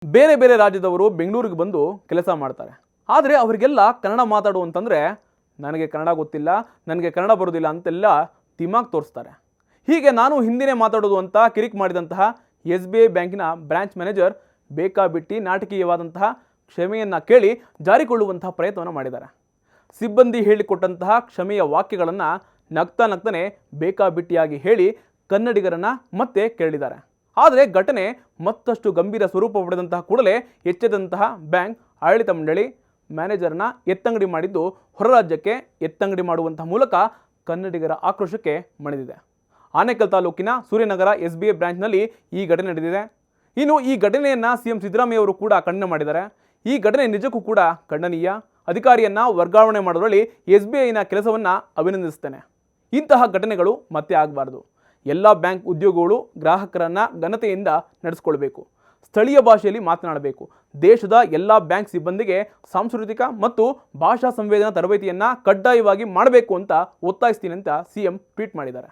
ಬೇರೆ ಬೇರೆ ರಾಜ್ಯದವರು ಬೆಂಗಳೂರಿಗೆ ಬಂದು ಕೆಲಸ ಮಾಡ್ತಾರೆ. ಆದರೆ ಅವರಿಗೆಲ್ಲ ಕನ್ನಡ ಮಾತಾಡು ಅಂತಂದರೆ ನನಗೆ ಕನ್ನಡ ಗೊತ್ತಿಲ್ಲ, ನನಗೆ ಕನ್ನಡ ಬರೋದಿಲ್ಲ ಅಂತೆಲ್ಲ ದಿಮಾಗ್ ತೋರಿಸ್ತಾರೆ. ಹೀಗೆ ನಾನು ಹಿಂದಿನೇ ಮಾತಾಡೋದು ಅಂತ ಕಿರಿಕ್ ಮಾಡಿದಂತಹ SBI ಬ್ಯಾಂಕಿನ ಬ್ರಾಂಚ್ ಮ್ಯಾನೇಜರ್ ಬೇಕಾಬಿಟ್ಟಿ ನಾಟಕೀಯವಾದಂತಹ ಕ್ಷಮೆಯನ್ನು ಕೇಳಿ ಜಾರಿಕೊಳ್ಳುವಂತಹ ಪ್ರಯತ್ನವನ್ನು ಮಾಡಿದ್ದಾರೆ. ಸಿಬ್ಬಂದಿ ಹೇಳಿಕೊಟ್ಟಂತಹ ಕ್ಷಮೆಯ ವಾಕ್ಯಗಳನ್ನು ನಗ್ತಾನೆ ಬೇಕಾಬಿಟ್ಟಿಯಾಗಿ ಹೇಳಿ ಕನ್ನಡಿಗರನ್ನು ಮತ್ತೆ ಕೇಳಿದ್ದಾರೆ. ಆದರೆ ಘಟನೆ ಮತ್ತಷ್ಟು ಗಂಭೀರ ಸ್ವರೂಪ ಪಡೆದಂತಹ ಕೂಡಲೇ ಎಚ್ಚೆದಂತಹ ಬ್ಯಾಂಕ್ ಆಡಳಿತ ಮಂಡಳಿ ಮ್ಯಾನೇಜರ್ನ ಎತ್ತಂಗಡಿ ಮಾಡಿದ್ದು ಹೊರ ರಾಜ್ಯಕ್ಕೆ ಎತ್ತಂಗಡಿ ಮಾಡುವಂತಹ ಮೂಲಕ ಕನ್ನಡಿಗರ ಆಕ್ರೋಶಕ್ಕೆ ಮಣಿದಿದೆ. ಆನೇಕಲ್ ತಾಲೂಕಿನ ಸೂರ್ಯನಗರ SBI ಬ್ರಾಂಚ್ನಲ್ಲಿ ಈ ಘಟನೆ ನಡೆದಿದೆ. ಇನ್ನು ಈ ಘಟನೆಯನ್ನು CM ಸಿದ್ದರಾಮಯ್ಯ ಅವರು ಕೂಡ ಖಂಡನೆ ಮಾಡಿದ್ದಾರೆ. ಈ ಘಟನೆ ನಿಜಕ್ಕೂ ಕೂಡ ಖಂಡನೀಯ. ಅಧಿಕಾರಿಯನ್ನು ವರ್ಗಾವಣೆ ಮಾಡೋದ್ರಲ್ಲಿ SBIನ ಕೆಲಸವನ್ನು ಅಭಿನಂದಿಸುತ್ತೇನೆ. ಇಂತಹ ಘಟನೆಗಳು ಮತ್ತೆ ಆಗಬಾರ್ದು. ಎಲ್ಲ ಬ್ಯಾಂಕ್ ಉದ್ಯೋಗಿಗಳು ಗ್ರಾಹಕರನ್ನು ಘನತೆಯಿಂದ ನಡೆಸಿಕೊಳ್ಬೇಕು, ಸ್ಥಳೀಯ ಭಾಷೆಯಲ್ಲಿ ಮಾತನಾಡಬೇಕು. ದೇಶದ ಎಲ್ಲ ಬ್ಯಾಂಕ್ ಸಿಬ್ಬಂದಿಗೆ ಸಾಂಸ್ಕೃತಿಕ ಮತ್ತು ಭಾಷಾ ಸಂವೇದನಾ ತರಬೇತಿಯನ್ನು ಕಡ್ಡಾಯವಾಗಿ ಮಾಡಬೇಕು ಅಂತ ಒತ್ತಾಯಿಸ್ತೀನಿ ಅಂತ CM ಟ್ವೀಟ್ ಮಾಡಿದ್ದಾರೆ.